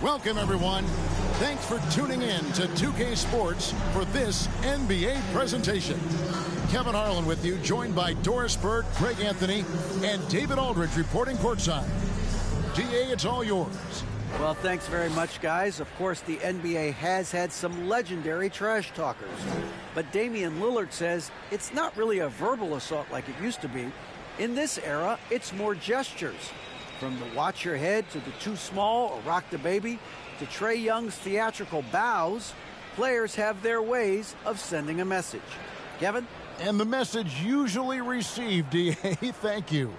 Welcome, everyone. Thanks for tuning in to 2K Sports for this NBA presentation. Kevin Harlan with you, joined by Doris Burke, Craig Anthony, and David Aldridge reporting courtside. DA, it's all yours. Well, thanks very much, guys. Of course, the NBA has had some legendary trash talkers. But Damian Lillard says it's not really a verbal assault like it used to be. In this era, it's more gestures. From the watch your head to the too small or rock the baby to Trae Young's theatrical bows, players have their ways of sending a message. Kevin? And the message usually received, DA. Thank you.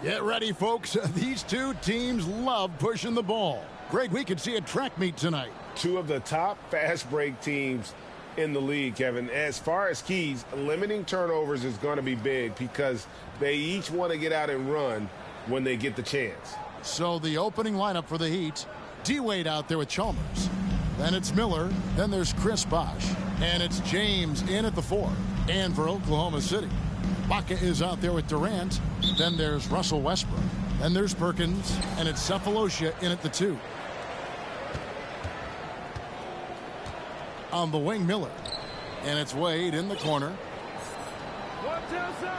Get ready, folks. These two teams love pushing the ball. Greg, we could see a track meet tonight. Two of the top fast break teams in the league, Kevin. As far as keys, limiting turnovers is going to be big because they each want to get out and run when they get the chance. So the opening lineup for the Heat, D-Wade out there with Chalmers. Then it's Miller. Then there's Chris Bosh. And it's James in at the 4. And for Oklahoma City, Baca is out there with Durant. Then there's Russell Westbrook. Then there's Perkins. And it's Cephalosha in at the 2. On the wing, Miller. And it's Wade in the corner. 1, 2, 7.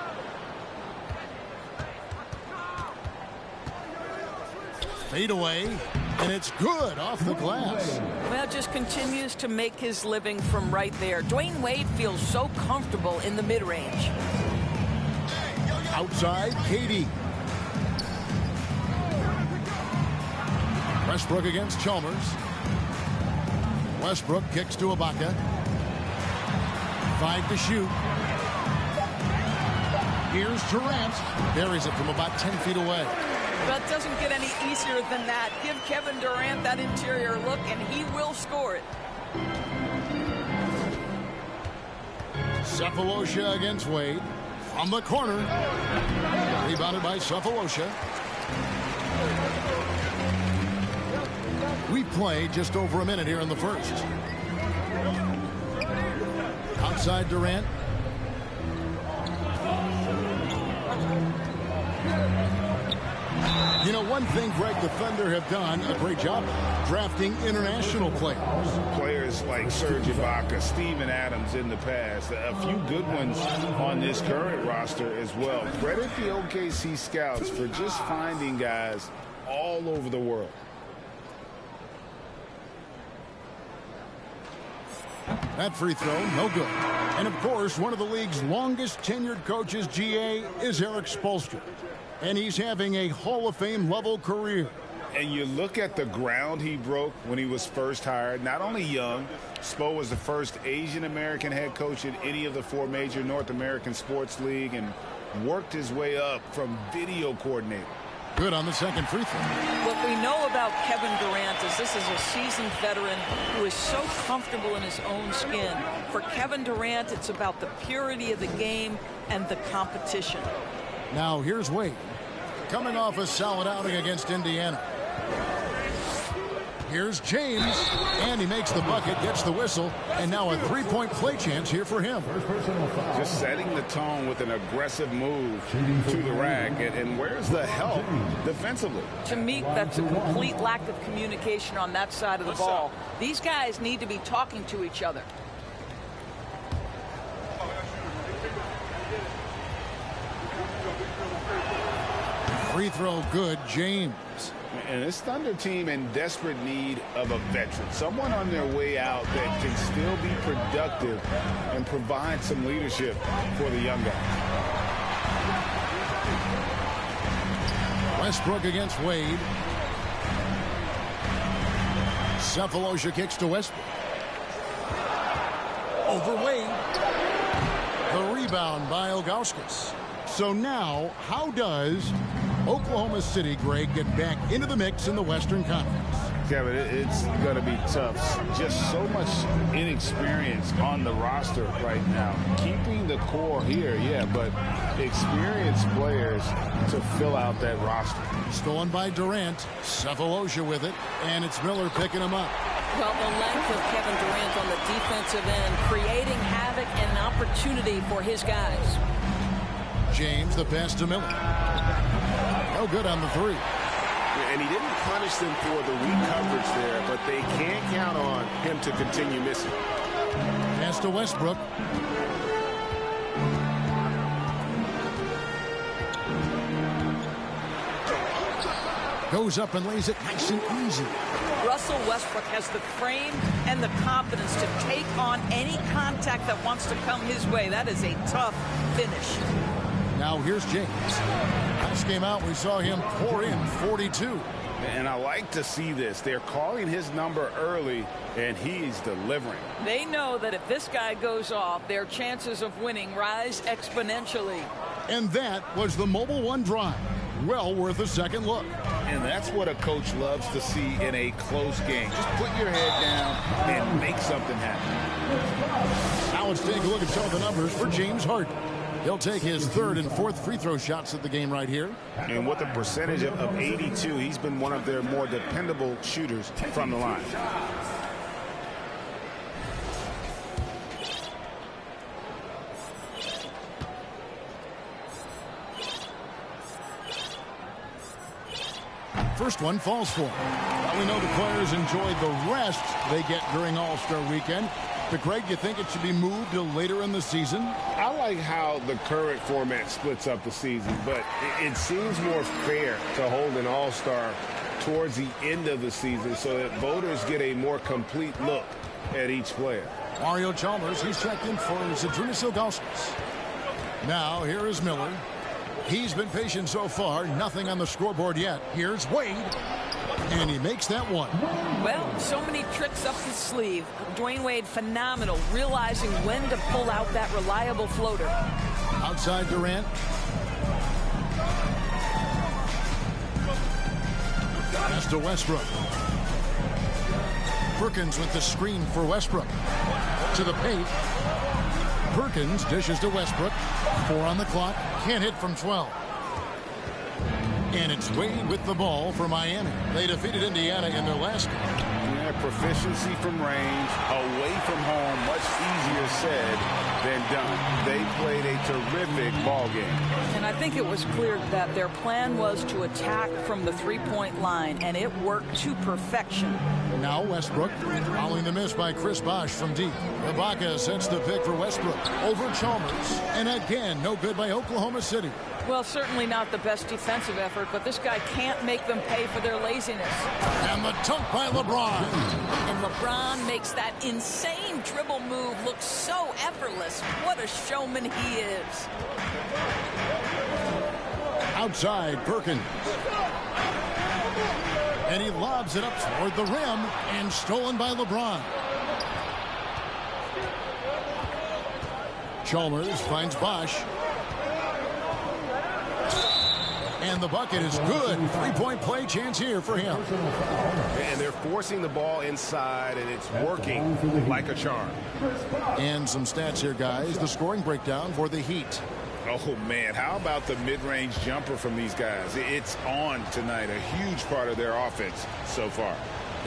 Fade away, and it's good off the glass. Well, just continues to make his living from right there. Dwayne Wade feels so comfortable in the mid-range. Outside, KD. Westbrook against Chalmers. Westbrook kicks to Ibaka. 5 to shoot. Here's Durant. Buries it from about 10 feet away. But it doesn't get any easier than that. Give Kevin Durant that interior look, and he will score it. Cephalosha against Wade. From the corner. Rebounded by Cephalosha. We play just over a minute here in the first. Outside Durant. You know, one thing, Greg, the Thunder have done a great job drafting international players. Players like Serge Ibaka, Steven Adams in the past, a few good ones on this current roster as well. Credit the OKC scouts for just finding guys all over the world. That free throw, no good. And, of course, one of the league's longest tenured coaches, GA, is Eric Spoelstra. And he's having a Hall of Fame level career. And you look at the ground he broke when he was first hired. Not only young, Spo was the first Asian-American head coach in any of the 4 major North American sports league and worked his way up from video coordinator. Good on the second free throw. What we know about Kevin Durant is this is a seasoned veteran who is so comfortable in his own skin. For Kevin Durant, it's about the purity of the game and the competition. Now here's Wade. Coming off a solid outing against Indiana. Here's James, and he makes the bucket, gets the whistle, and now a three-point play chance here for him. Just setting the tone with an aggressive move to the rack, and where's the help defensively? To me, that's a complete lack of communication on that side of the ball. These guys need to be talking to each other. Free throw good, James. And this Thunder team in desperate need of a veteran, someone on their way out that can still be productive and provide some leadership for the young guys. Westbrook against Wade. Cephalosha kicks to Westbrook. Over Wade. The rebound by Ilgauskas. So now, how does Oklahoma City, Greg, get back into the mix in the Western Conference? Kevin, it's going to be tough. Just so much inexperience on the roster right now. Keeping the core here, yeah, but experienced players to fill out that roster. Stolen by Durant. Cephalosha with it, and it's Miller picking him up. Well, the length of Kevin Durant on the defensive end, creating havoc and opportunity for his guys. James, the pass to Miller. No good on the three. And he didn't punish them for the weak coverage there, but they can't count on him to continue missing. Pass to Westbrook. Goes up and lays it nice and easy. Russell Westbrook has the frame and the confidence to take on any contact that wants to come his way. That is a tough finish. Now here's James. Last game out, we saw him pour in 42. And I like to see this. They're calling his number early, and he's delivering. They know that if this guy goes off, their chances of winning rise exponentially. And that was the Mobile One drive. Well worth a second look. And that's what a coach loves to see in a close game. Just put your head down and make something happen. Now let's take a look at some of the numbers for James Harden. He'll take his third and fourth free throw shots of the game right here. And with a percentage of 82, he's been one of their more dependable shooters from the line. First one falls for him. Well, we know the players enjoyed the rest they get during All-Star Weekend. But, Greg, you think it should be moved to later in the season? I like how the current format splits up the season, but it seems more fair to hold an All-Star towards the end of the season so that voters get a more complete look at each player. Mario Chalmers, he's checked in for Zydrunas Ilgauskas. Now, here is Miller. He's been patient so far. Nothing on the scoreboard yet. Here's Wade. And he makes that one. Well, so many tricks up his sleeve. Dwayne Wade, phenomenal, realizing when to pull out that reliable floater. Outside Durant. Pass to Westbrook. Perkins with the screen for Westbrook. To the paint. Perkins dishes to Westbrook. 4 on the clock. Can't hit from 12. And it's Wade with the ball for Miami. They defeated Indiana in their last game. Yeah, proficiency from range, away from home, much easier said than done. They played a terrific ball game. And I think it was clear that their plan was to attack from the three-point line, and it worked to perfection. Now Westbrook, following the miss by Chris Bosh from deep. Ibaka sets the pick for Westbrook over Chalmers. And again, no good by Oklahoma City. Well, certainly not the best defensive effort, but this guy can't make them pay for their laziness. And the dunk by LeBron. And LeBron makes that insane dribble move look so effortless. What a showman he is. Outside, Perkins. And he lobs it up toward the rim and stolen by LeBron. Chalmers finds Bosh. And the bucket is good. Three-point play chance here for him. And they're forcing the ball inside, and it's working like a charm. And some stats here, guys. The scoring breakdown for the Heat. Oh, man, how about the mid-range jumper from these guys? It's on tonight, a huge part of their offense so far.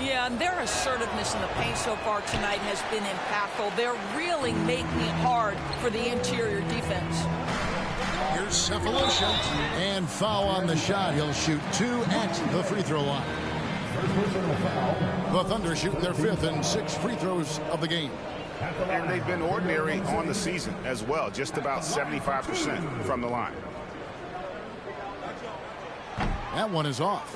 Yeah, and their assertiveness in the paint so far tonight has been impactful. They're really making it hard for the interior defense. Here's Cephalosha. And foul on the shot. He'll shoot 2 at the free throw line. The Thunder shoot their 5th and 6th free throws of the game. And they've been ordinary on the season as well, just about 75% from the line. That one is off.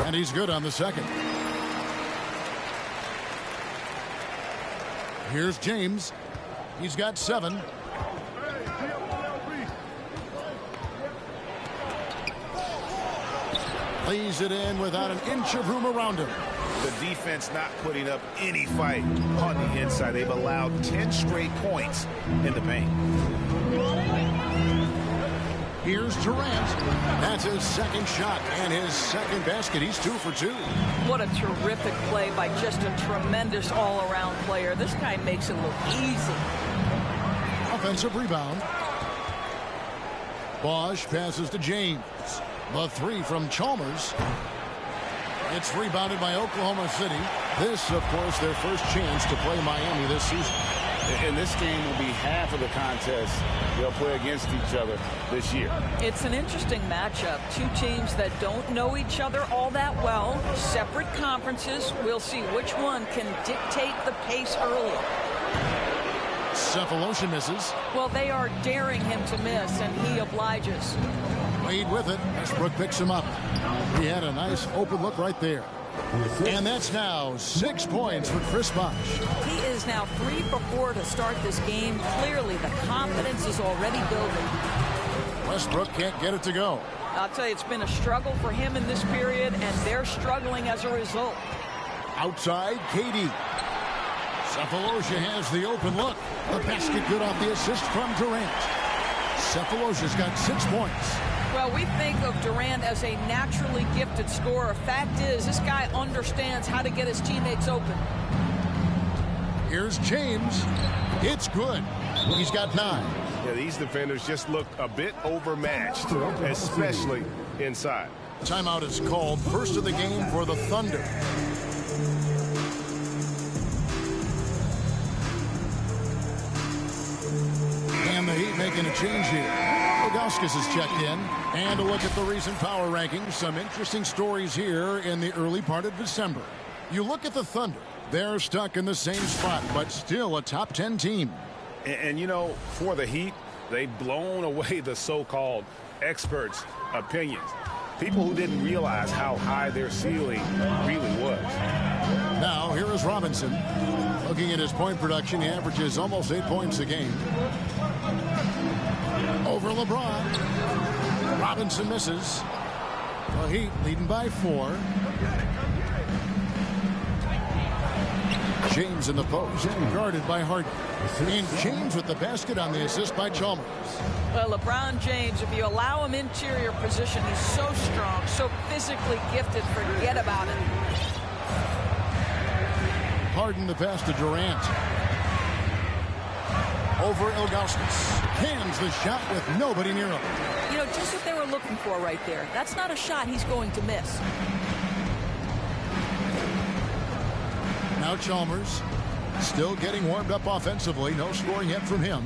And he's good on the second. Here's James. He's got 7. Lays it in without an inch of room around him. the defense not putting up any fight on the inside. They've allowed 10 straight points in the paint. Here's Durant. That's his second shot and his second basket. He's 2 for 2. What a terrific play by just a tremendous all-around player. This guy makes it look easy. Offensive rebound. Bosch passes to James. The 3 from Chalmers. It's rebounded by Oklahoma City. This, of course, their first chance to play Miami this season. And this game will be half of the contest they'll play against each other this year. It's an interesting matchup. Two teams that don't know each other all that well. Separate conferences. We'll see which one can dictate the pace early. Cephalosha misses. Well, they are daring him to miss, and he obliges. Wade with it. Westbrook picks him up. He had a nice open look right there. And that's now 6 points for Chris Bosh. He is now 3 for 4 to start this game. Clearly, the confidence is already building. Westbrook can't get it to go. I'll tell you, it's been a struggle for him in this period, and they're struggling as a result. Outside, KD. Cephalosha has the open look. The basket good off the assist from Durant. Cephalosha's got 6 points. Well, we think of Durant as a naturally gifted scorer. Fact is, this guy understands how to get his teammates open. Here's James. It's good. He's got 9. Yeah, these defenders just look a bit overmatched, especially inside. Timeout is called. First of the game for the Thunder. And the Heat making a change here. Ilgauskas has checked in. And a look at the recent power rankings. Some interesting stories here in the early part of December. You look at the Thunder. They're stuck in the same spot, but still a top 10 team. And you know, for the Heat, they've blown away the so-called experts' opinions. People who didn't realize how high their ceiling really was. Now, here is Robinson. Looking at his point production, he averages almost 8 points a game. Over LeBron. Robinson misses. The Heat leading by 4. James in the post, guarded by Harden. And James with the basket on the assist by Chalmers. Well, LeBron James, if you allow him interior position, he's so strong, so physically gifted, forget about it. Harden the pass to Durant. Over Ilgauskas. Hands the shot with nobody near him. You know, just what they were looking for right there. That's not a shot he's going to miss. Now Chalmers still getting warmed up offensively. No scoring yet from him.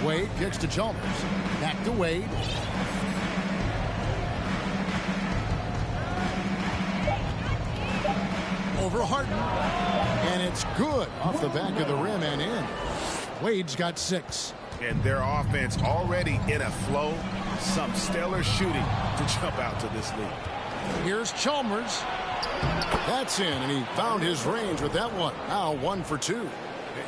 Wade kicks to Chalmers. Back to Wade. Over Harden. And it's good off the back of the rim and in. Wade's got 6. And their offense already in a flow. Some stellar shooting to jump out to this lead. Here's Chalmers. That's in, and he found his range with that one. Now 1 for 2.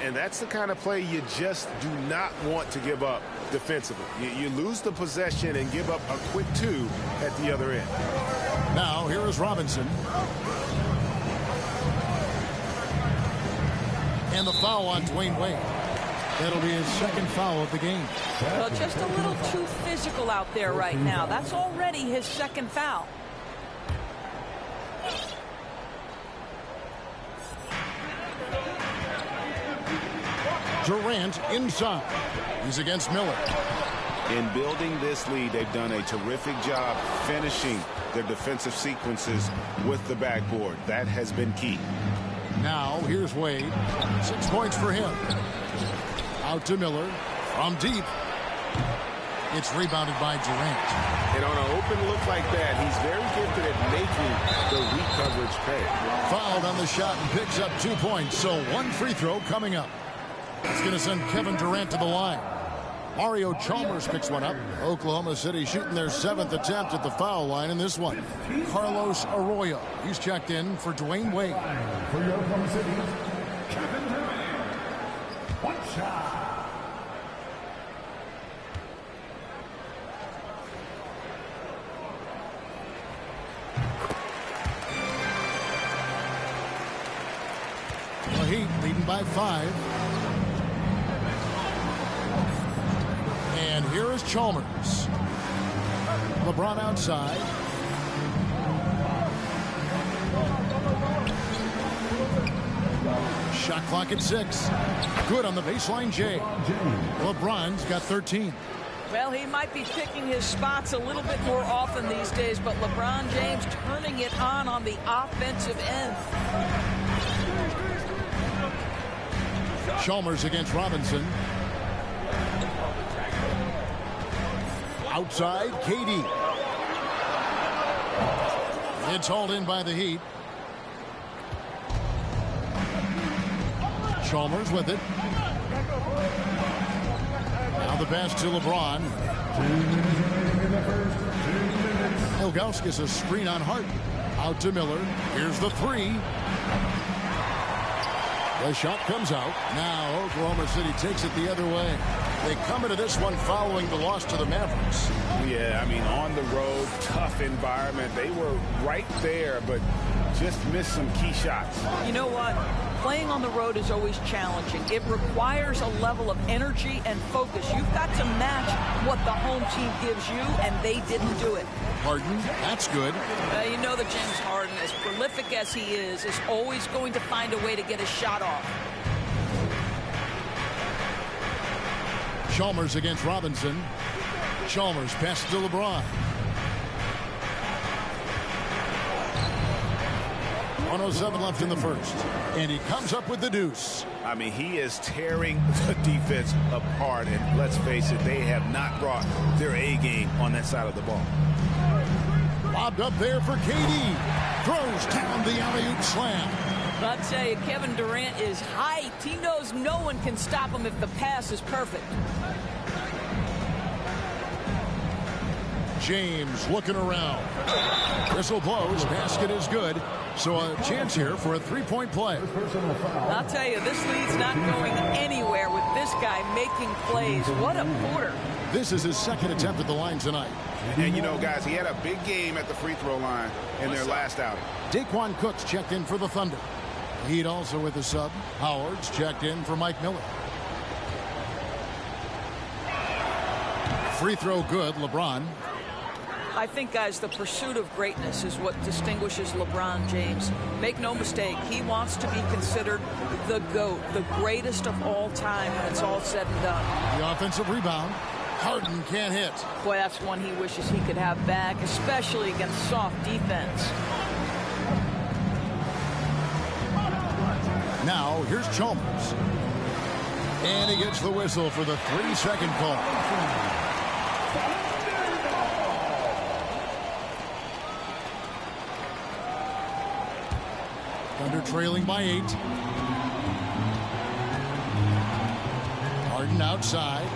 And that's the kind of play you just do not want to give up defensively. You lose the possession and give up a quick 2 at the other end. Now here is Robinson. And the foul on Dwayne Wade. That'll be his second foul of the game. Well, just a little too physical out there right now. That's already his second foul. Durant inside. He's against Miller. In building this lead, they've done a terrific job finishing their defensive sequences with the backboard. That has been key. Now here's Wade. 6 points for him. Out to Miller from deep. It's rebounded by Durant. And on an open look like that, he's very gifted at making the weak coverage pay. Fouled on the shot and picks up 2 points. So 1 free throw coming up. That's going to send Kevin Durant to the line. Mario Chalmers picks one up. Oklahoma City shooting their 7th attempt at the foul line in this one. Carlos Arroyo. He's checked in for Dwayne Wade. For your Oklahoma City, Kevin Durant. 1 shot. by 5. And here is Chalmers. LeBron outside. Shot clock at 6. Good on the baseline, Jay. LeBron's got 13. Well, he might be picking his spots a little bit more often these days, but LeBron James turning it on the offensive end. Chalmers against Robinson. Outside, KD. It's hauled in by the Heat. Chalmers with it. Now the pass to LeBron. Ilgauskas a screen on Harden. Out to Miller. Here's the 3. The shot comes out. Now Oklahoma City takes it the other way. They come into this one following the loss to the Mavericks. Yeah, I mean, on the road, tough environment. They were right there, but just missed some key shots. You know what? Playing on the road is always challenging. It requires a level of energy and focus. You've got to match what the home team gives you, and they didn't do it. Harden, that's good. You know that James Harden, as prolific as he is always going to find a way to get a shot off. Chalmers against Robinson. Chalmers passes to LeBron. 1:07 left in the first. And he comes up with the deuce. I mean, he is tearing the defense apart. And let's face it, they have not brought their A game on that side of the ball. Lobbed up there for KD. Throws down the alley-oop slam. I'll tell you, Kevin Durant is hyped. He knows no one can stop him if the pass is perfect. James looking around. Whistle blows. Basket is good. So a chance here for a three-point play. I'll tell you, this lead's not going anywhere with this guy making plays. What a quarter. This is his second attempt at the line tonight. And, you know, guys, he had a big game at the free throw line in their last outing. Daquan Cook's checked in for the Thunder. Heat also with the sub. Howard's checked in for Mike Miller. Free throw good, LeBron. I think, guys, the pursuit of greatness is what distinguishes LeBron James. Make no mistake, he wants to be considered the GOAT, the greatest of all time when it's all said and done. The offensive rebound. Harden can't hit. Boy, that's one he wishes he could have back, especially against soft defense. Now, here's Chalmers. And he gets the whistle for the 3-second call. Thunder trailing by 8. Harden outside.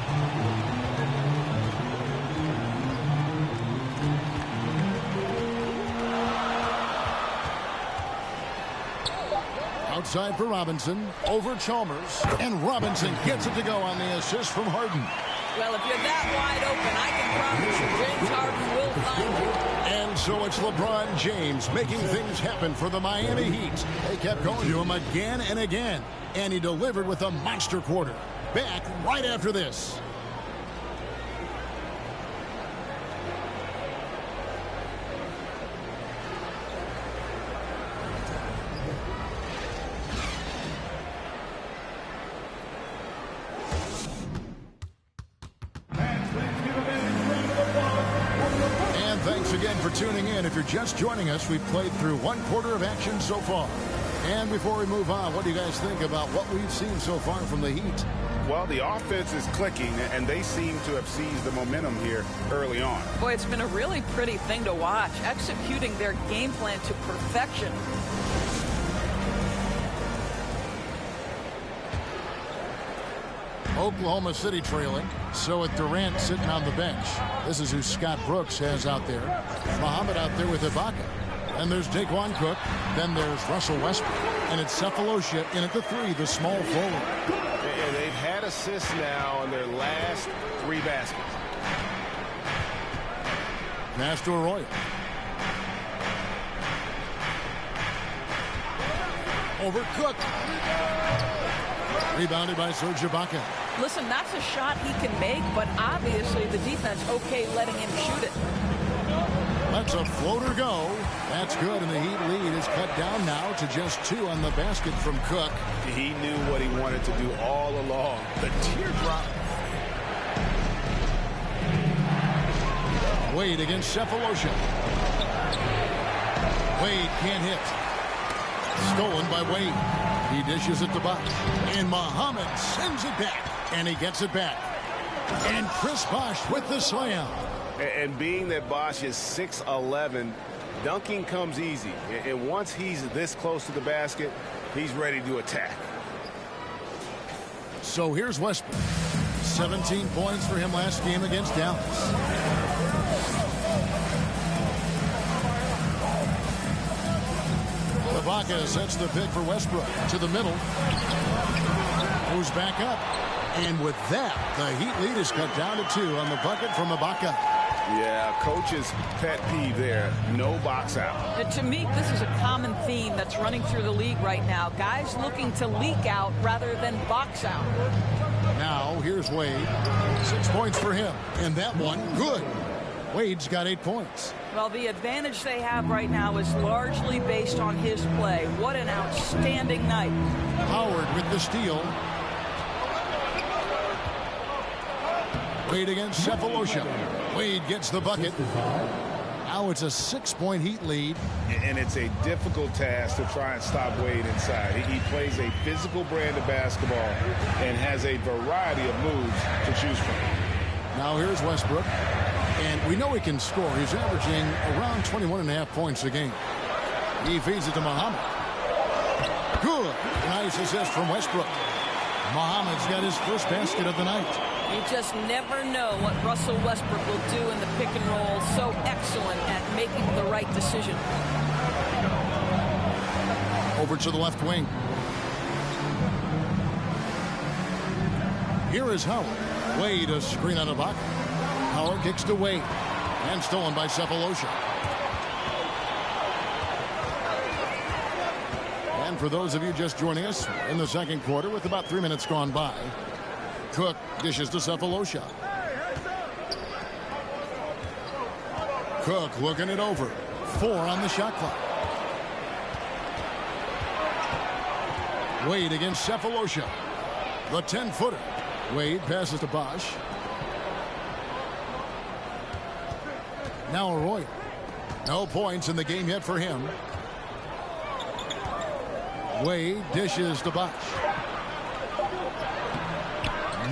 Outside for Robinson. Over Chalmers. And Robinson gets it to go on the assist from Harden. Well, if you're that wide open, I can promise you James Harden will find you. And so it's LeBron James making things happen for the Miami Heat. They kept going to him again and again. And he delivered with a monster quarter. Back right after this. Thanks again for tuning in. If you're just joining us, we've played through one quarter of action so far. And before we move on, what do you guys think about what we've seen so far from the Heat? Well, the offense is clicking, and they seem to have seized the momentum here early on. Boy, it's been a really pretty thing to watch, executing their game plan to perfection. Oklahoma City trailing. So with Durant sitting on the bench. This is who Scott Brooks has out there. Muhammad out there with Ibaka. And there's Daquan Cook. Then there's Russell Westbrook. And it's Cephalosha in at the 3, the small forward. And they've had assists now in their last 3 baskets. Pass to Arroyo. over Cook. Rebounded by Serge Ibaka. Listen, that's a shot he can make, but obviously the defense okay letting him shoot it. That's a floater go. That's good, and the Heat lead is cut down now to just 2 on the basket from Cook. He knew what he wanted to do all along. The teardrop. Wade against Cephalosha. Wade can't hit. Stolen by Wade. He dishes it to Bosh. And Muhammad sends it back. And he gets it back. And Chris Bosh with the slam. And being that Bosh is 6'11", dunking comes easy. And once he's this close to the basket, he's ready to attack. So here's Westbrook. 17 points for him last game against Dallas. Ibaka sets the pick for Westbrook to the middle. Moves back up. And with that, the Heat lead is cut down to 2 on the bucket from Ibaka. Yeah, coach's pet peeve there. No box out. To me, this is a common theme that's running through the league right now. Guys looking to leak out rather than box out. Now, here's Wade. 6 points for him. And that one, good. Wade's got 8 points. Well, the advantage they have right now is largely based on his play. What an outstanding night. Howard with the steal. Wade against Cephalosha. Wade gets the bucket. Now it's a 6-point Heat lead. And it's a difficult task to try and stop Wade inside. He plays a physical brand of basketball and has a variety of moves to choose from. Now here's Westbrook. And we know he can score. He's averaging around 21.5 points a game. He feeds it to Muhammad. Good. Nice assist from Westbrook. Muhammad's got his first basket of the night. You just never know what Russell Westbrook will do in the pick and roll. So excellent at making the right decision. Over to the left wing. Here is Howard. Wade, a screen on Ibaka. Howard kicks to Wade. And stolen by Cephalosha. And for those of you just joining us in the second quarter with about 3 minutes gone by, Cook dishes to Cephalosha. Cook looking it over. 4 on the shot clock. Wade against Cephalosha. The 10-footer. Wade passes to Bosh. Now Arroyo. No points in the game yet for him. Wade dishes to Bosh.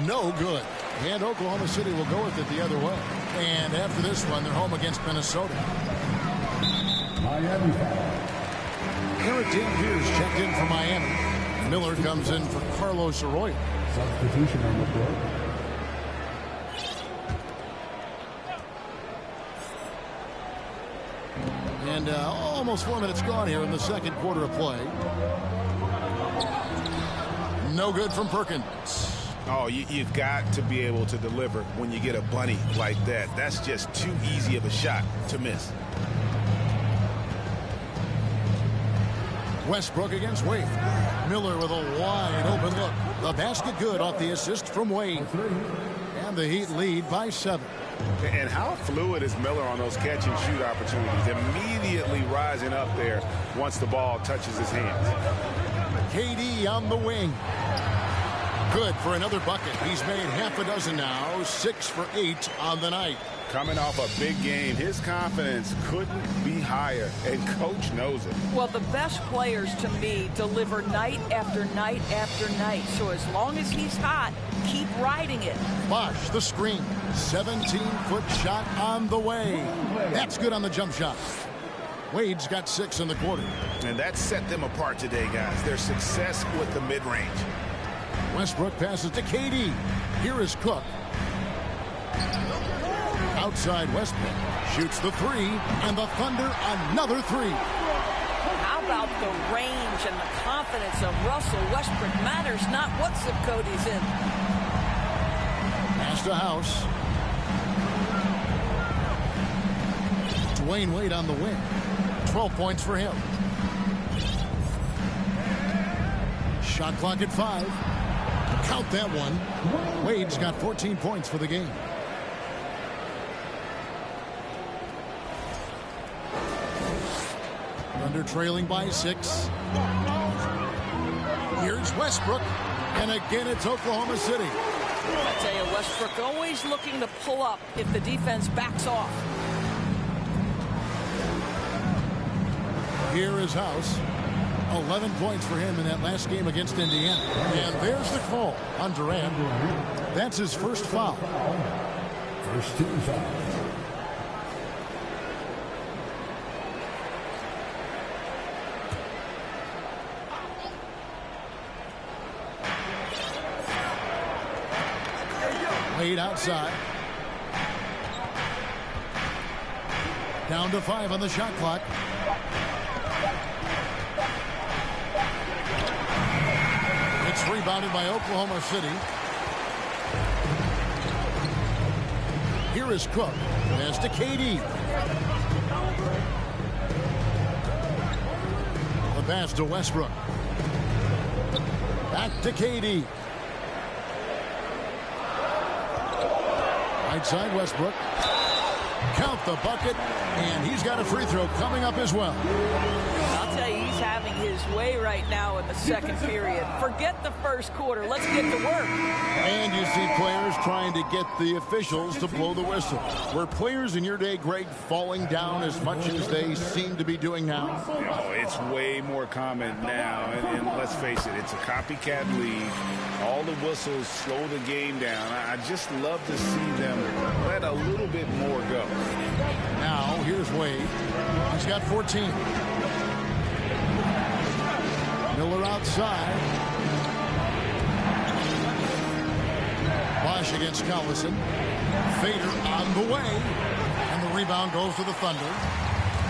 No good. And Oklahoma City will go with it the other way. And after this one, they're home against Minnesota. Miami foul. Eric Pierce checked in for Miami. Miller comes in for Carlos Arroyo. Substitution on the floor. And almost 4 minutes gone here in the second quarter of play. No good from Perkins. Oh, you've got to be able to deliver when you get a bunny like that. That's just too easy of a shot to miss. Westbrook against Wade. Miller with a wide open look. The basket good off the assist from Wade. And the Heat lead by 7. And how fluid is Miller on those catch and shoot opportunities? Immediately rising up there once the ball touches his hands. KD on the wing. Good for another bucket. He's made half a dozen now. 6 for 8 on the night. Coming off a big game, his confidence couldn't be higher, and coach knows it. Well, the best players to me deliver night after night after night. So as long as he's hot, keep riding it. Bosh, the screen. 17-foot shot on the way. That's good on the jump shot. Wade's got 6 in the quarter. And that set them apart today, guys. Their success with the mid-range. Westbrook passes to KD. Here is Cook. Outside Westbrook. Shoots the 3. And the Thunder another 3. How about the range and the confidence of Russell Westbrook? Matters not what zip code he's in. Pass to House. Dwayne Wade on the wing. 12 points for him. Shot clock at 5. Count that one. Wade's got 14 points for the game. Thunder trailing by 6. Here's Westbrook. And again, it's Oklahoma City. I tell you, Westbrook always looking to pull up if the defense backs off. Here is House. 11 points for him in that last game against Indiana. And there's the call on Durant. That's his first foul. First team foul. Wade outside. Down to 5 on the shot clock. It's rebounded by Oklahoma City. Here is Cook. Pass to KD. The pass to Westbrook. Back to KD. Right side Westbrook. Count the bucket, and he's got a free throw coming up as well. I'll tell you, he's having his way right now in the second period. Forget the first quarter. Let's get to work. And you see players trying to get the officials to blow the whistle. Were players in your day, Greg, falling down as much as they seem to be doing now? Oh, it's way more common now. And let's face it, it's a copycat league. All the whistles slow the game down. I just love to see them let a little bit more go. Now, here's Wade. He's got 14. Miller outside. Bosch against Collison. Fader on the way. And the rebound goes to the Thunder.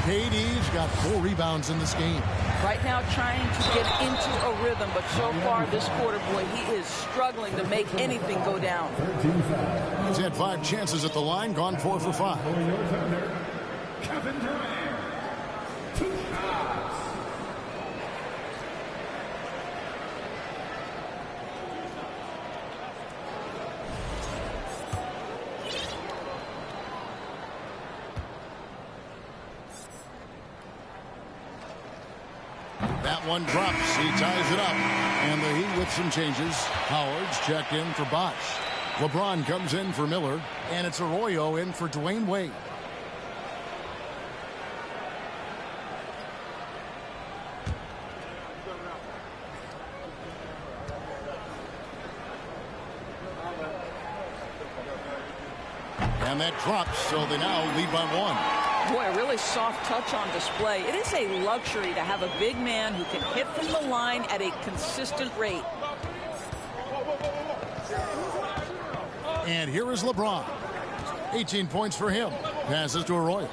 KD's got 4 rebounds in this game. Right now trying to get into a rhythm, but so far this quarter, boy, he is struggling to make anything go down. He's had 5 chances at the line, gone 4 for 5. Kevin Durant. 2 shots. That one drops. He ties it up. And the Heat with some changes. Howard's checked in for Bosch. LeBron comes in for Miller. And it's Arroyo in for Dwayne Wade. And that drops, so they now lead by 1. Boy, a really soft touch on display. It is a luxury to have a big man who can hit from the line at a consistent rate. And here is LeBron. 18 points for him. Passes to Arroyo.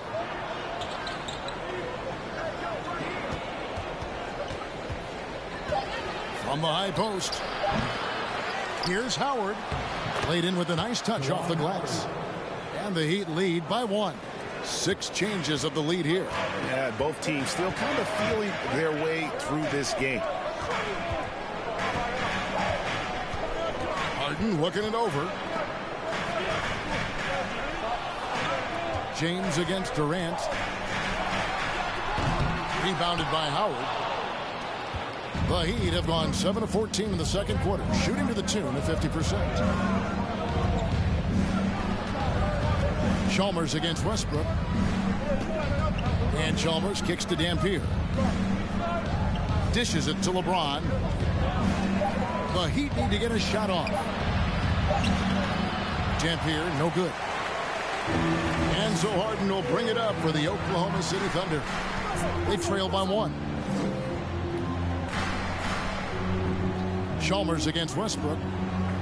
From the high post. Here's Howard. Played in with a nice touch off the glass. And the Heat lead by 1. 6 changes of the lead here. Yeah, both teams still kind of feeling their way through this game. Harden looking it over. James against Durant. Rebounded by Howard. The Heat have gone 7 of 14 in the second quarter, shooting to the tune of 50%. Chalmers against Westbrook. And Chalmers kicks to Dampier. Dishes it to LeBron. The Heat need to get a shot off. Dampier, no good. And so Harden will bring it up for the Oklahoma City Thunder. They trail by 1. Chalmers against Westbrook.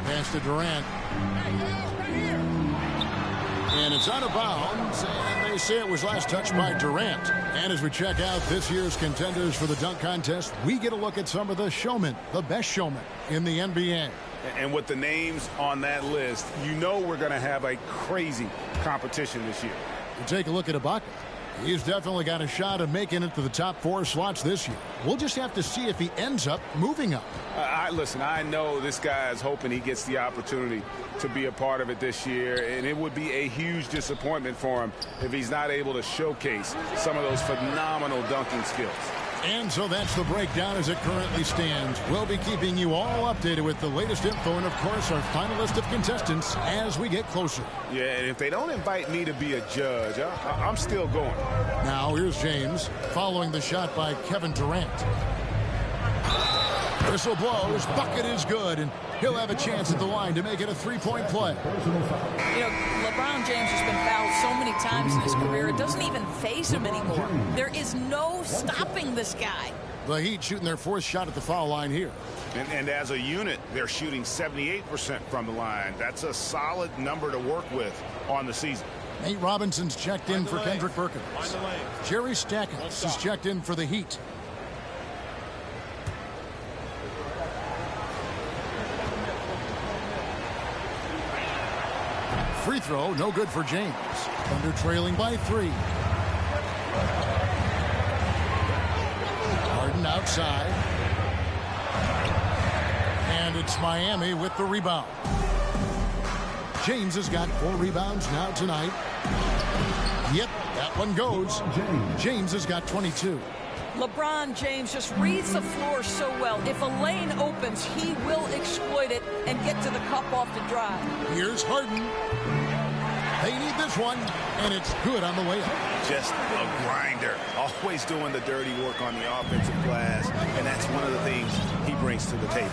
Pass to Durant. And it's out of bounds, and they say it was last touched by Durant. And as we check out this year's contenders for the dunk contest, we get a look at some of the showmen, the best showmen in the NBA. And with the names on that list, you know we're going to have a crazy competition this year. We take a look at Ibaka. He's definitely got a shot of making it to the top 4 slots this year. We'll just have to see if he ends up moving up. Listen, I know this guy is hoping he gets the opportunity to be a part of it this year, and it would be a huge disappointment for him if he's not able to showcase some of those phenomenal dunking skills. And so that's the breakdown as it currently stands. We'll be keeping you all updated with the latest info and, of course, our final list of contestants as we get closer. Yeah, and if they don't invite me to be a judge, I'm still going. Now, here's James following the shot by Kevin Durant. Whistle blows, bucket is good, and he'll have a chance at the line to make it a 3-point play. You know, LeBron James has been fouled so many times in his career, it doesn't even faze him anymore. There is no stopping this guy. The Heat shooting their 4th shot at the foul line here. And as a unit, they're shooting 78% from the line. That's a solid number to work with on the season. Nate Robinson's checked in for Kendrick Perkins. Jerry Stackhouse is checked in for the Heat. Free throw, no good for James. Thunder trailing by 3. Harden outside. And it's Miami with the rebound. James has got 4 rebounds now tonight. Yep, that one goes. James has got 22. LeBron James just reads the floor so well. If a lane opens, he will exploit it and get to the cup off the drive. Here's Harden. They need this one, and it's good on the way up. Just a grinder, always doing the dirty work on the offensive glass, and that's one of the things he brings to the table.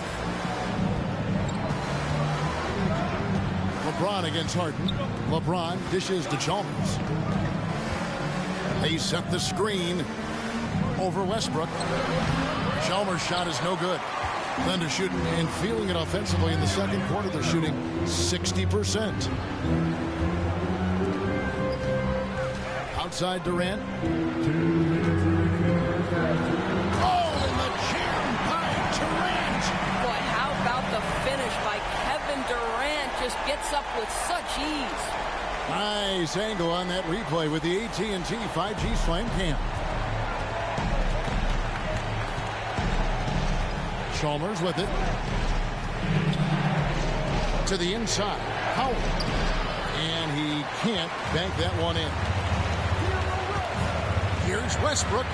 LeBron against Harden. LeBron dishes to Chalmers. They set the screen over Westbrook. Chalmers' shot is no good. Thunder shooting and feeling it offensively in the second quarter. They're shooting 60%. Outside Durant. Oh, and the jam by Durant. Boy, how about the finish by Kevin Durant? Just gets up with such ease. Nice angle on that replay with the AT&T 5G Slam Cam. Chalmers with it. To the inside. Howard. And he can't bank that one in. Here's Westbrook.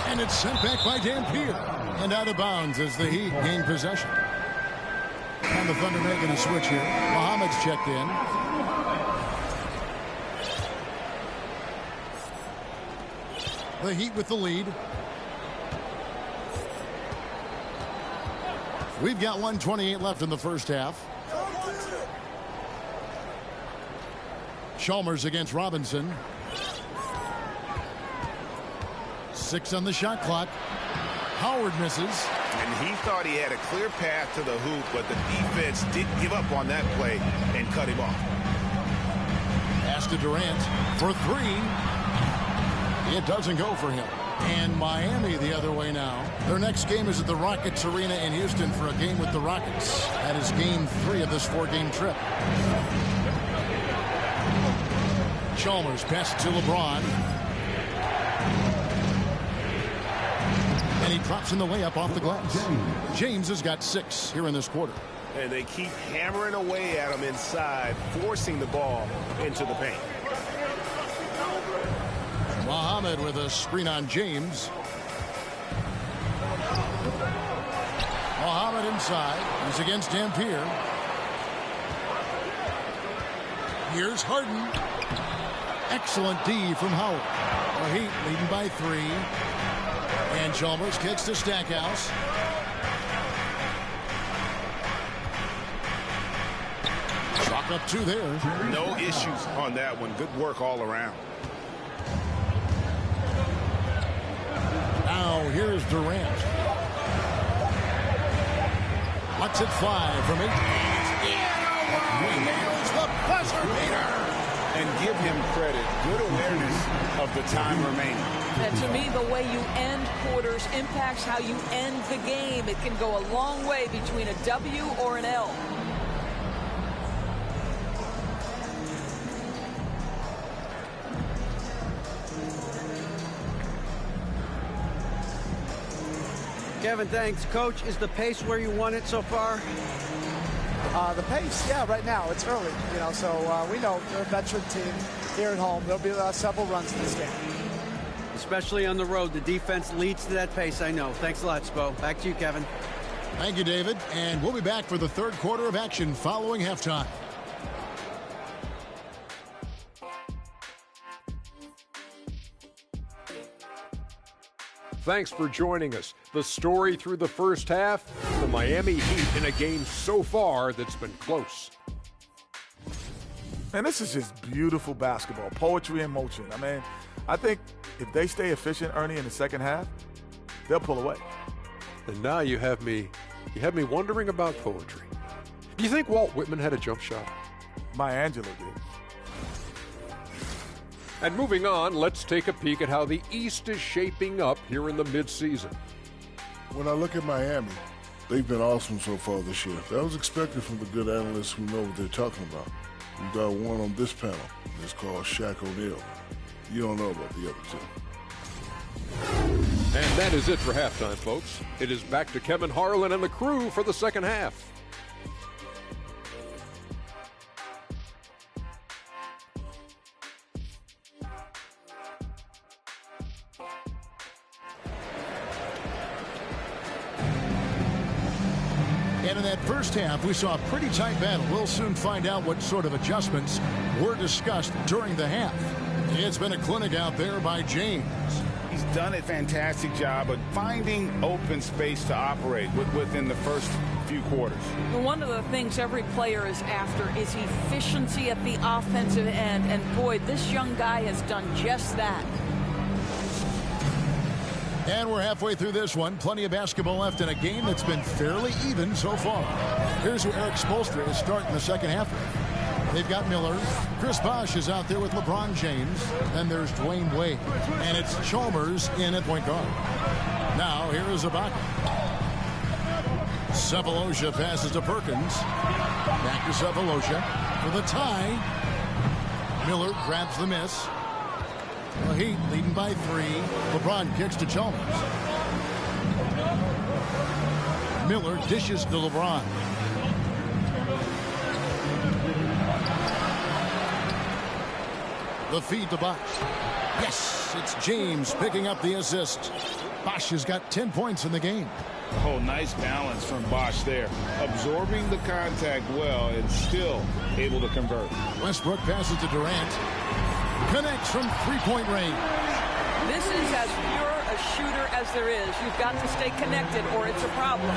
And it's sent back by Dampier. And out of bounds as the Heat gain possession. And the Thunder making a switch here. Muhammad's checked in. The Heat with the lead. We've got 1:28 left in the first half. Chalmers against Robinson. 6 on the shot clock. Howard misses. And he thought he had a clear path to the hoop, but the defense didn't give up on that play and cut him off. Pass to Durant for 3. It doesn't go for him. And Miami the other way now. Their next game is at the Rockets Arena in Houston for a game with the Rockets. That is game 3 of this 4-game trip. Chalmers passes to LeBron. And he drops in the layup off the glass. James has got 6 here in this quarter. And they keep hammering away at him inside, forcing the ball into the paint. Muhammad with a screen on James. Muhammad inside. He's against Dampier. Here's Harden. Excellent D from Howard. The Heat leading by 3. And Chalmers kicks to Stackhouse. Chalk up 2 there. No issues on that one. Good work all around. Now here's Durant. Lets it fly from 8. He nails the buzzer beater. And give him credit. Good awareness of the time remaining. And to me, the way you end quarters impacts how you end the game. It can go a long way between a W or an L. Kevin, thanks. Coach, is the pace where you want it so far? The pace, yeah, right now. It's early, you know, so we know they're a veteran team here at home. There'll be several runs in this game. Especially on the road, the defense leads to that pace, I know. Thanks a lot, Spo. Back to you, Kevin. Thank you, David. And we'll be back for the third quarter of action following halftime. Thanks for joining us. The story through the first half, the Miami Heat in a game so far that's been close. Man, this is just beautiful basketball, poetry in motion. I mean, I think if they stay efficient, Ernie, in the second half, they'll pull away. And now you have me wondering about poetry. Do you think Walt Whitman had a jump shot? Maya Angelou did. And moving on, let's take a peek at how the East is shaping up here in the midseason. When I look at Miami, they've been awesome so far this year. That was expected from the good analysts who know what they're talking about. We've got one on this panel. It's called Shaq O'Neal. You don't know about the other two. And that is it for halftime, folks. It is back to Kevin Harlan and the crew for the second half. And in that first half, we saw a pretty tight battle. We'll soon find out what sort of adjustments were discussed during the half. It's been a clinic out there by James. He's done a fantastic job of finding open space to operate within the first few quarters. One of the things every player is after is efficiency at the offensive end. And boy, this young guy has done just that. And we're halfway through this one. Plenty of basketball left in a game that's been fairly even so far. Here's who Eric Spoelstra is starting the second half with. They've got Miller. Chris Bosh is out there with LeBron James. Then there's Dwayne Wade. And it's Chalmers in at point guard. Now here is Ibaka. Sefolosha passes to Perkins. Back to Sefolosha for the tie. Miller grabs the miss. The Heat leading by 3. LeBron kicks to Chalmers. Miller dishes to LeBron. The feed to Bosh. Yes, it's James picking up the assist. Bosh has got 10 points in the game. Oh, nice balance from Bosh there. Absorbing the contact well and still able to convert. Westbrook passes to Durant. Connects from three-point range. This is as pure a shooter as there is. You've got to stay connected or it's a problem.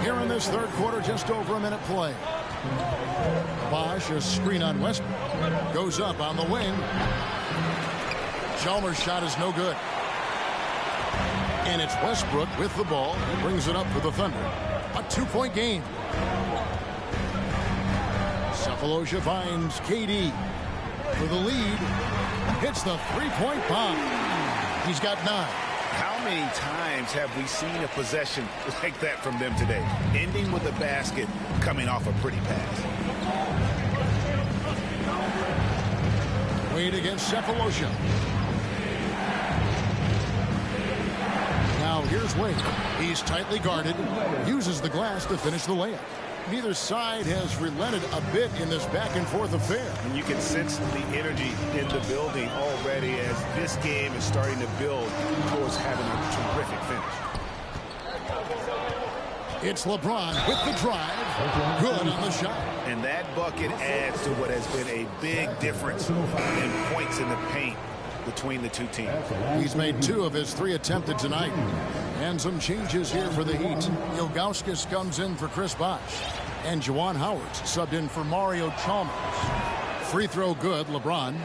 Here in this third quarter, just over a minute play. Bosh, a screen on Westbrook. Goes up on the wing. Chalmers' shot is no good. And it's Westbrook with the ball. He brings it up for the Thunder. A 2-point game. Sefolosha finds KD for the lead. Hits the three-point bomb. He's got 9. How many times have we seen a possession like that from them today? Ending with a basket, coming off a pretty pass. Wade against Sefolosha. Now here's Wade. He's tightly guarded. Uses the glass to finish the layup. Neither side has relented a bit in this back-and-forth affair. And you can sense the energy in the building already as this game is starting to build towards having a terrific finish. It's LeBron with the drive. Good on the shot. And that bucket adds to what has been a big difference in points in the paint between the two teams. He's made 2 of his 3 attempted tonight. And some changes here for the Heat. Ilgauskas comes in for Chris Bosh. And Juwan Howard's subbed in for Mario Chalmers. Free throw good, LeBron.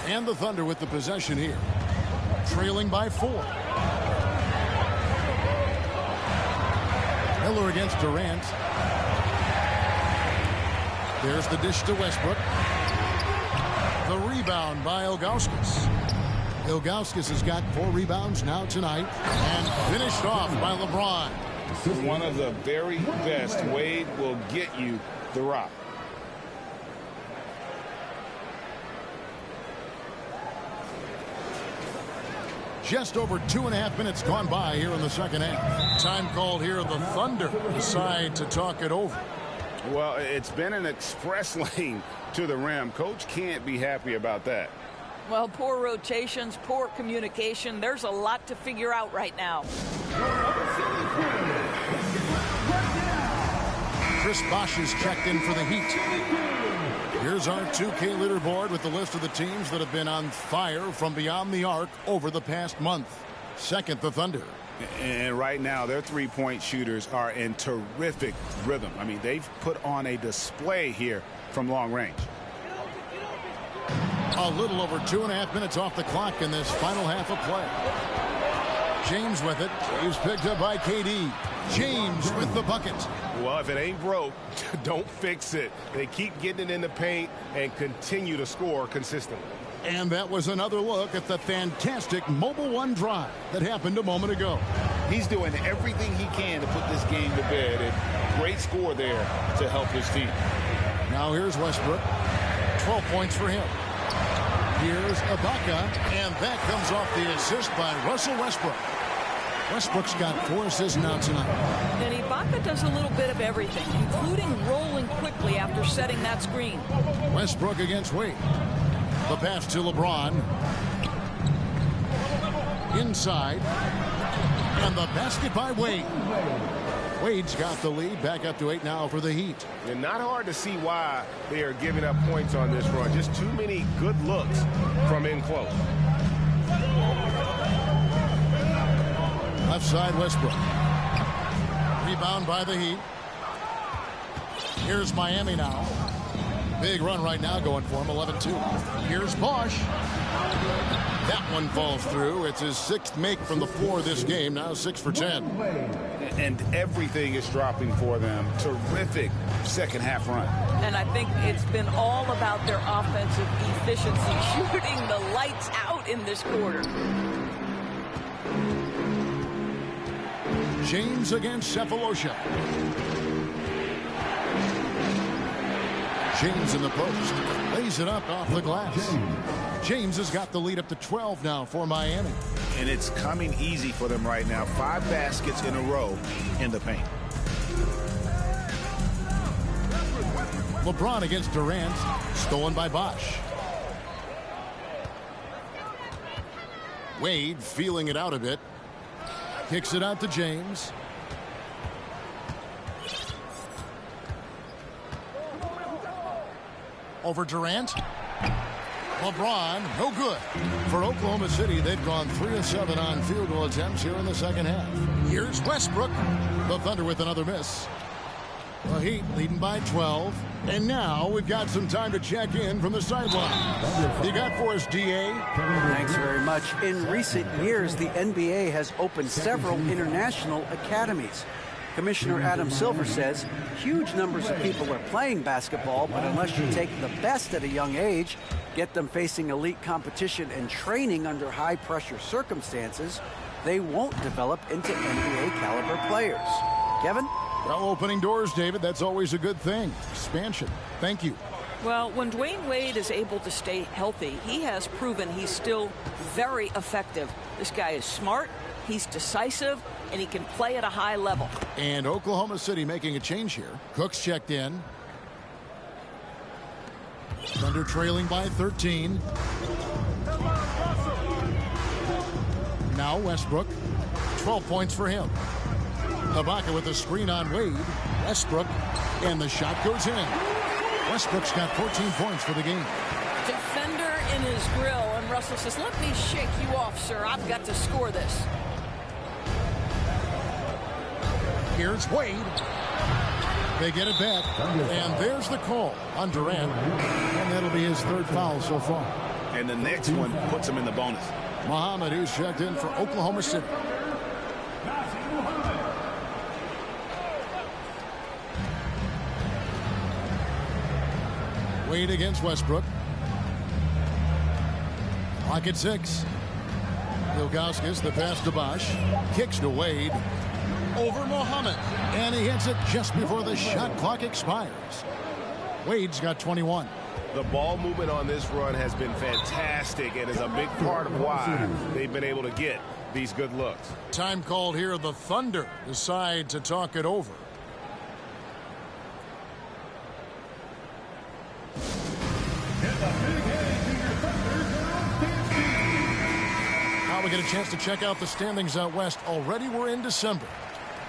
And the Thunder with the possession here. Trailing by 4. Miller against Durant. There's the dish to Westbrook. The rebound by Ilgauskas. Ilgauskas has got 4 rebounds now tonight and finished off by LeBron. One of the very best. Wade will get you the rock. Just over 2.5 minutes gone by here in the second half. Time called here. The Thunder decide to talk it over. Well, it's been an express lane to the rim. Coach can't be happy about that. Well, poor rotations, poor communication. There's a lot to figure out right now. Chris Bosh is checked in for the Heat. Here's our 2K leaderboard with the list of the teams that have been on fire from beyond the arc over the past month. Second, the Thunder. And right now, their three-point shooters are in terrific rhythm. I mean, they've put on a display here from long range. A little over 2.5 minutes off the clock in this final half of play. James with it. He's picked up by KD. James with the bucket. Well, if it ain't broke, don't fix it. They keep getting it in the paint and continue to score consistently. And that was another look at the fantastic Mobile One drive that happened a moment ago. He's doing everything he can to put this game to bed, and great score there to help his team. Now here's Westbrook. 12 points for him. Here's Ibaka, and that comes off the assist by Russell Westbrook. Westbrook's got 4 assists now tonight. And Ibaka does a little bit of everything, including rolling quickly after setting that screen. Westbrook against Wade. The pass to LeBron. Inside. And the basket by Wade. Wade's got the lead. Back up to 8 now for the Heat. And not hard to see why they are giving up points on this run. Just too many good looks from in close. Left side, Westbrook. Rebound by the Heat. Here's Miami now. Big run right now going for him, 11-2. Here's Bosh. That one falls through. It's his 6th make from the floor this game. Now 6 for 10. And everything is dropping for them. Terrific second half run. And I think it's been all about their offensive efficiency, shooting the lights out in this quarter. James against Cephalosha. James in the post. Lays it up off the glass. James has got the lead up to 12 now for Miami. And it's coming easy for them right now. 5 baskets in a row in the paint. LeBron against Durant. Stolen by Bosh. Wade feeling it out a bit. Kicks it out to James. Over Durant. LeBron, no good. For Oklahoma City, they've gone 3 of 7 on field goal attempts here in the second half. Here's Westbrook. The Thunder with another miss. The Heat leading by 12. And now we've got some time to check in from the sideline. You got for us, DA? Thanks very much. In recent years, the NBA has opened several international academies. Commissioner Adam Silver says huge numbers of people are playing basketball, but unless you take the best at a young age, get them facing elite competition and training under high-pressure circumstances, they won't develop into NBA-caliber players. Kevin? Well, opening doors, David, that's always a good thing. Expansion. Thank you. Well, when Dwayne Wade is able to stay healthy, he has proven he's still very effective. This guy is smart, he's decisive, and he can play at a high level. And Oklahoma City making a change here. Cook's checked in. Thunder trailing by 13. Now Westbrook. 12 points for him. Ibaka with a screen on Wade. Westbrook. And the shot goes in. Westbrook's got 14 points for the game. Defender in his grill. And Russell says, let me shake you off, sir. I've got to score this. Here's Wade. They get it back. And there's the call on Durant. And that'll be his 3rd foul so far. And the next one puts him in the bonus. Muhammad, who's checked in for Oklahoma City. Wade against Westbrook. Clock at 6. Ilgauskas, the pass to Bosh. Kicks to Wade. Over Muhammad. And he hits it just before the shot clock expires. Wade's got 21. The ball movement on this run has been fantastic and is a big part of why they've been able to get these good looks. Time called here. The Thunder decide to talk it over. Now we get a chance to check out the standings out west. Already we're in December.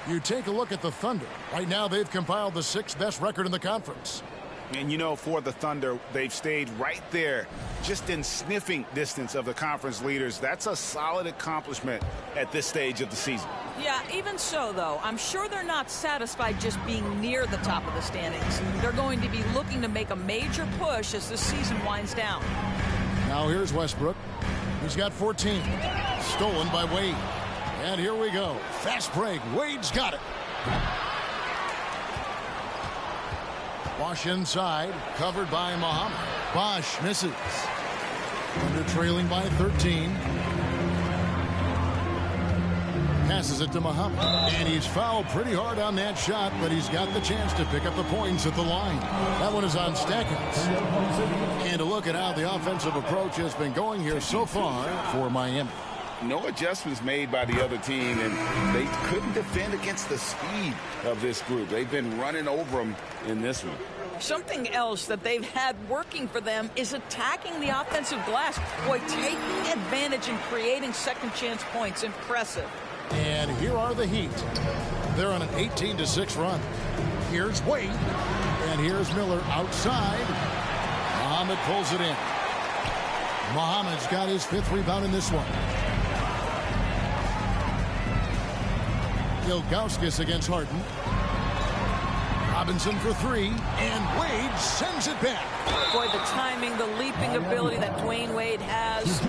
You take a look at the Thunder. Right now they've compiled the 6th best record in the conference. And, you know, for the Thunder, they've stayed right there, just in sniffing distance of the conference leaders. That's a solid accomplishment at this stage of the season. Yeah, even so, though, I'm sure they're not satisfied just being near the top of the standings. They're going to be looking to make a major push as the season winds down. Now here's Westbrook. He's got 14. Stolen by Wade. And here we go. Fast break. Wade's got it. Bosh inside, covered by Muhammad. Bosh misses. Under trailing by 13. Passes it to Muhammad. And he's fouled pretty hard on that shot, but he's got the chance to pick up the points at the line. That one is on Stackhouse. And a look at how the offensive approach has been going here so far for Miami. No adjustments made by the other team, and they couldn't defend against the speed of this group. They've been running over them in this one. Something else that they've had working for them is attacking the offensive glass. Boy, taking advantage and creating second chance points. Impressive. And here are the Heat. They're on an 18-6 run. Here's Wade. And here's Miller outside. Muhammad pulls it in. Muhammad's got his 5th rebound in this one. Ilgauskas against Harden. Robinson for 3, and Wade sends it back. Boy, the timing, the leaping ability that Dwayne Wade has,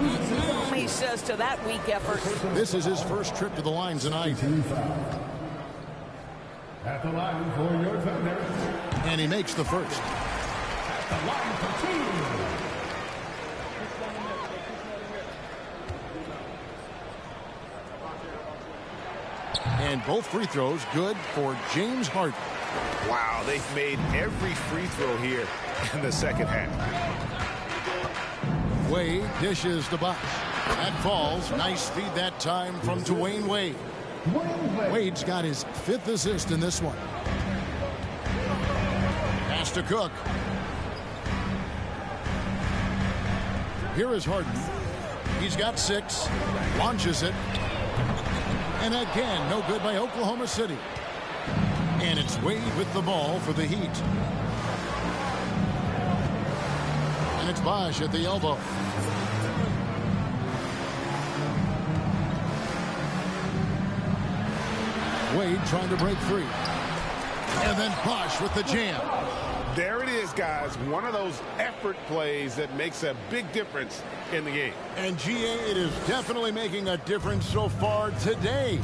he says to that weak effort. This is his first trip to the line tonight. At the line for your Thunder. And he makes the first. At the line for 2. And both free throws good for James Harden. Wow, they've made every free throw here in the second half. Wade dishes to Bosh. That falls. Nice feed that time from Dwayne Wade. Wade's got his 5th assist in this one. Pass to Cook. Here is Harden. He's got 6. Launches it. And again, no good by Oklahoma City. And it's Wade with the ball for the Heat. And it's Bosh at the elbow. Wade trying to break free. And then Bosh with the jam. There it is, guys. One of those effort plays that makes a big difference in the game. And GA, it is definitely making a difference so far today.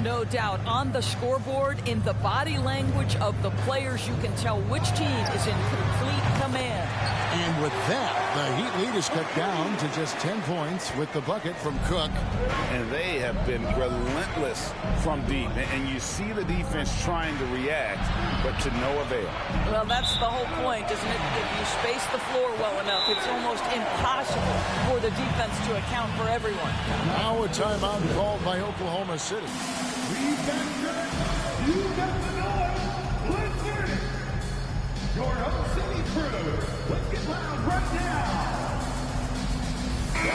No doubt. On the scoreboard, in the body language of the players, you can tell which team is in complete command. And with that, the Heat lead is cut down to just 10 points with the bucket from Cook. And they have been relentless from deep. And you see the defense trying to react, but to no avail. Well, that's the whole point, isn't it? If you space the floor well enough, it's almost impossible for the defense to account for everyone. Now a timeout called by Oklahoma City. You got the noise. Let's hear it. Your Oak City crew. Let's get loud right now.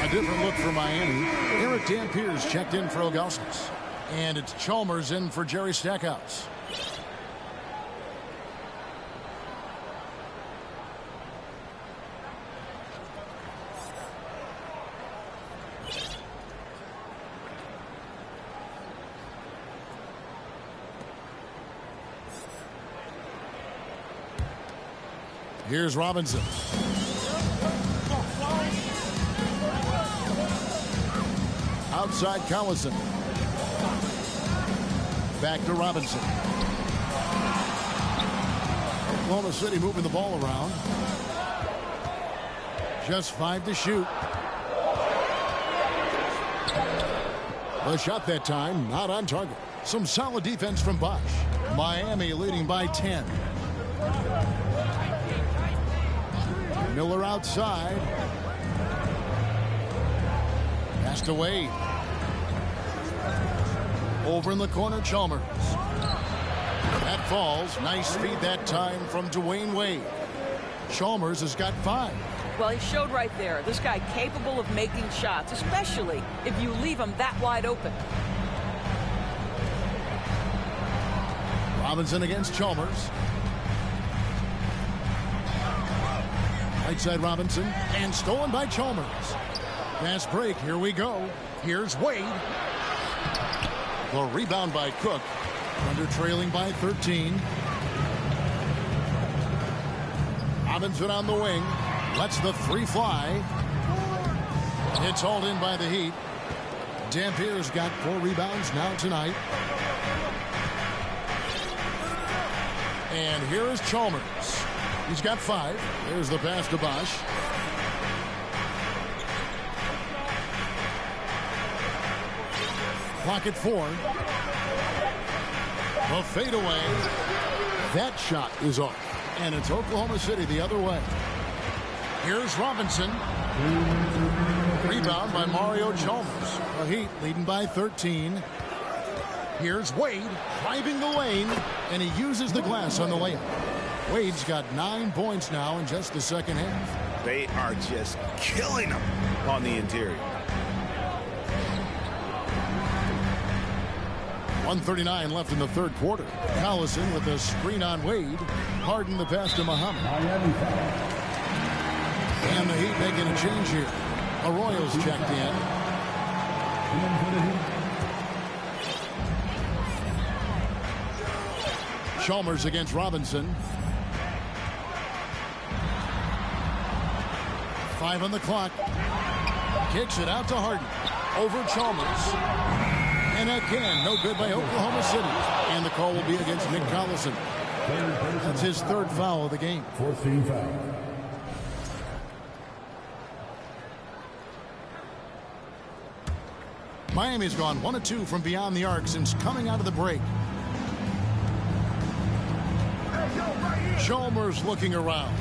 A different look for Miami. Eric Dampiers checked in for Ilgauskas. And it's Chalmers in for Jerry Stackhouse. Here's Robinson. Outside Collison. Back to Robinson. Oklahoma City moving the ball around. Just 5 to shoot. The shot that time, not on target. Some solid defense from Bosh. Miami leading by 10. Miller outside. Pass to Wade. Over in the corner, Chalmers. That falls. Nice feed that time from Dwayne Wade. Chalmers has got 5. Well, he showed right there. This guy capable of making shots, especially if you leave him that wide open. Robinson against Chalmers. Right side Robinson. And stolen by Chalmers. Fast break. Here we go. Here's Wade. The rebound by Cook. Under trailing by 13. Robinson on the wing. Lets the 3 fly. It's hauled in by the Heat. Dampier's got 4 rebounds now tonight. And here is Chalmers. He's got 5. There's the pass to Bosch. Clock at 4. The fadeaway. That shot is off. And it's Oklahoma City the other way. Here's Robinson. Rebound by Mario Chalmers. The Heat leading by 13. Here's Wade driving the lane, and he uses the glass on the layup. Wade's got 9 points now in just the second half. They are just killing him on the interior. 1:39 left in the third quarter. Collison with a screen on Wade. Harden the pass to Muhammad. And the Heat making a change here. Arroyo's checked in. Chalmers against Robinson. 5 on the clock. Kicks it out to Harden. Over Chalmers. And again, no good by Oklahoma City. And the call will be against Nick Collison. That's his 3rd foul of the game. 14 foul. Miami's gone 1 of 2 from beyond the arc since coming out of the break. Chalmers looking around.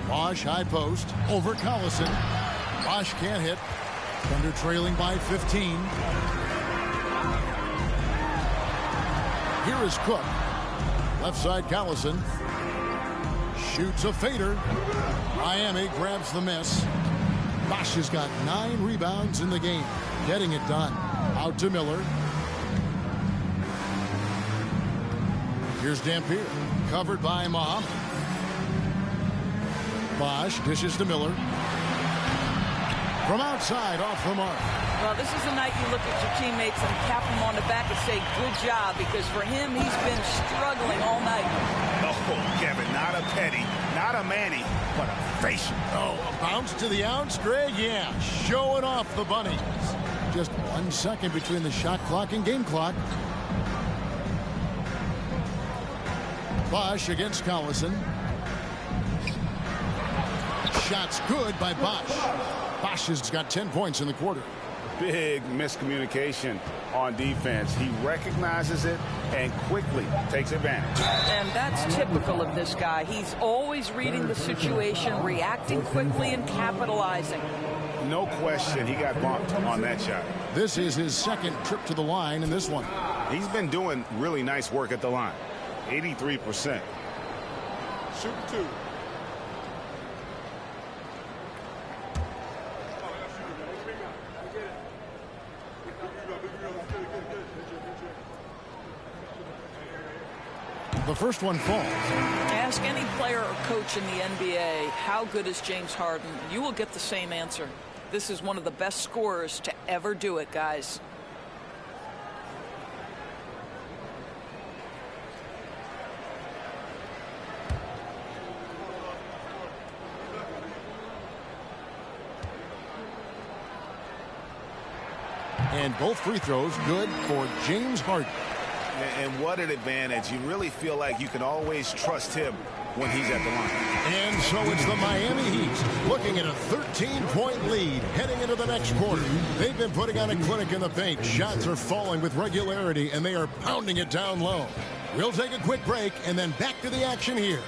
Bosch high post over Collison. Bosch can't hit. Thunder trailing by 15. Here is Cook. Left side Collison. Shoots a fader. Miami grabs the miss. Bosch has got 9 rebounds in the game. Getting it done. Out to Miller. Here's Dampier. Covered by Muhammad. Bosch dishes to Miller. From outside, off the mark. Well, this is the night you look at your teammates and tap them on the back and say, good job, because for him, he's been struggling all night. Oh, Kevin, not a Petty, not a Manny, but a facial. Oh, a bounce to the ounce, Greg? Yeah, showing off the bunnies. Just 1 second between the shot clock and game clock. Bosch against Collison. Shot's good by Bosch. Bosch has got 10 points in the quarter. Big miscommunication on defense. He recognizes it and quickly takes advantage. And that's typical of this guy. He's always reading the situation, reacting quickly, and capitalizing. No question he got bumped on that shot. This is his 2nd trip to the line in this one. He's been doing really nice work at the line. 83%. Shoot 2. The first one falls. Ask any player or coach in the NBA, how good is James Harden? You will get the same answer. This is one of the best scorers to ever do it, guys. And both free throws good for James Harden. And what an advantage. You really feel like you can always trust him when he's at the line. And so it's the Miami Heat looking at a 13-point lead heading into the next quarter. They've been putting on a clinic in the paint. Shots are falling with regularity, and they are pounding it down low. We'll take a quick break and then back to the action here.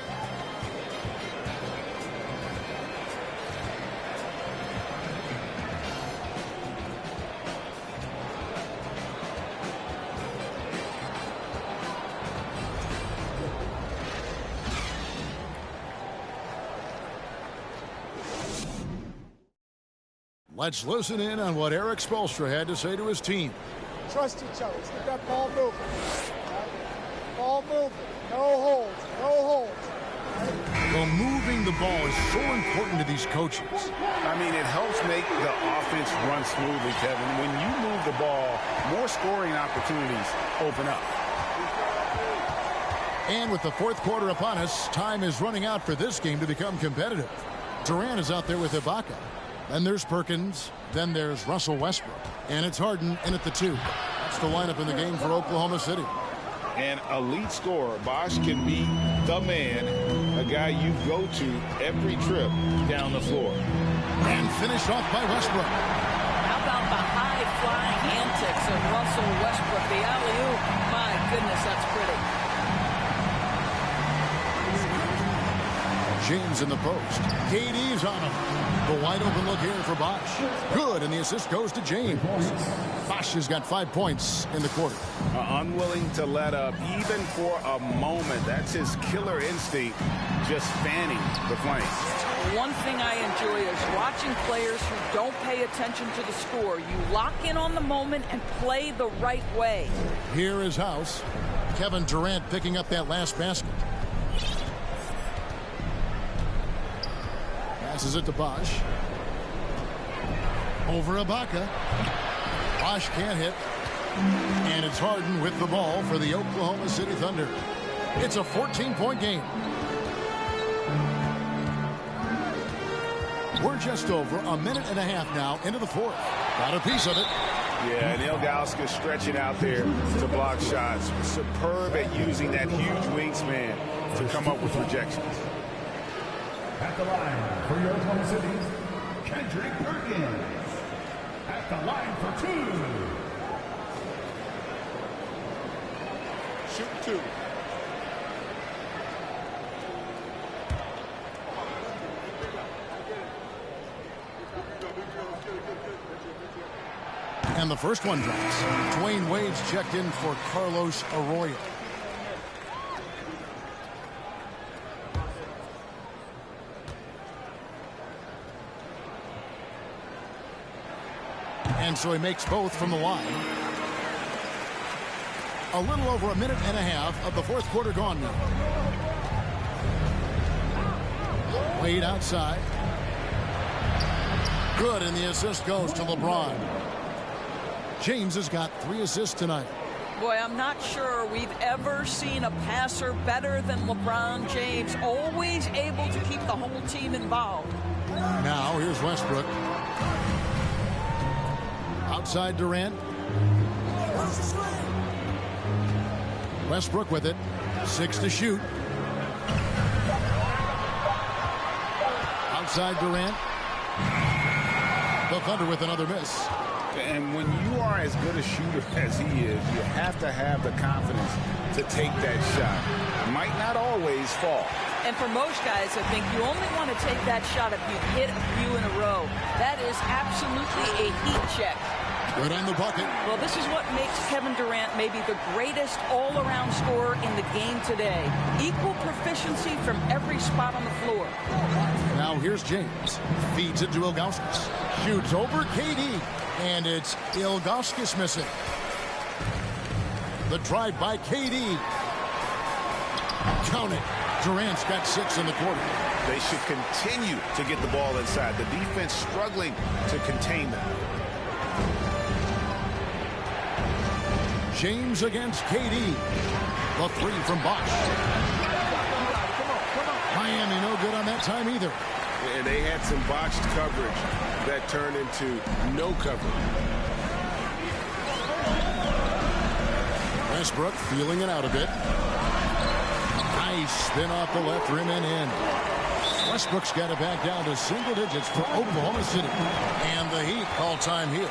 Let's listen in on what Eric Spoelstra had to say to his team. Trust each other. Keep that ball moving. Right? Ball moving. No holds. No holds. Well, moving the ball is so important to these coaches. I mean, it helps make the offense run smoothly, Kevin. When you move the ball, more scoring opportunities open up. And with the fourth quarter upon us, time is running out for this game to become competitive. Durant is out there with Ibaka. Then there's Perkins. Then there's Russell Westbrook. And it's Harden in at the 2. That's the lineup in the game for Oklahoma City. An elite scorer. Bosh can be the man, a guy you go to every trip down the floor. And finished off by Westbrook. How about the high-flying antics of Russell Westbrook? The alley-oop. My goodness, that's pretty. James in the post. KD's on him. The wide open look here for Bosh. Good, and the assist goes to James. Bosh has got 5 points in the quarter. Unwilling to let up even for a moment. That's his killer instinct, just fanning the flames. One thing I enjoy is watching players who don't pay attention to the score. You lock in on the moment and play the right way. Here is House. Kevin Durant picking up that last basket. Passes it to Bosh. Over Ibaka. Bosh can't hit. And it's Harden with the ball for the Oklahoma City Thunder. It's a 14-point game. We're just over a minute and a half now into the fourth. Got a piece of it. Yeah, and Ilgauskas stretching out there to block shots. Superb at using that huge wingspan to come up with rejections. At the line for your Oklahoma City's Kendrick Perkins. At the line for 2. Shoot 2. And the first one drops. Dwayne Wade's checked in for Carlos Arroyo. And so he makes both from the line. A little over a minute and a half of the fourth quarter gone now. Wade outside. Good, and the assist goes to LeBron. James has got 3 assists tonight. Boy, I'm not sure we've ever seen a passer better than LeBron James. Always able to keep the whole team involved. Now here's Westbrook. Outside Durant. Westbrook with it. 6 to shoot. Outside Durant. The Thunder with another miss. And when you are as good a shooter as he is, you have to have the confidence to take that shot. Might not always fall. And for most guys, I think you only want to take that shot if you hit a few in a row. That is absolutely a heat check. Good on the bucket. Well, this is what makes Kevin Durant maybe the greatest all-around scorer in the game today. Equal proficiency from every spot on the floor. Now here's James. Feeds it to Ilgauskas. Shoots over KD. And it's Ilgauskas missing. The drive by KD. Count it. Durant's got 6 in the quarter. They should continue to get the ball inside. The defense struggling to contain them. James against KD. The 3 from Bosh. Miami no good on that time either. And they had some botched coverage that turned into no coverage. Westbrook feeling it out a bit. Nice spin off the left rim and in. Westbrook's got it back down to single digits for Oklahoma City. And the Heat call time here.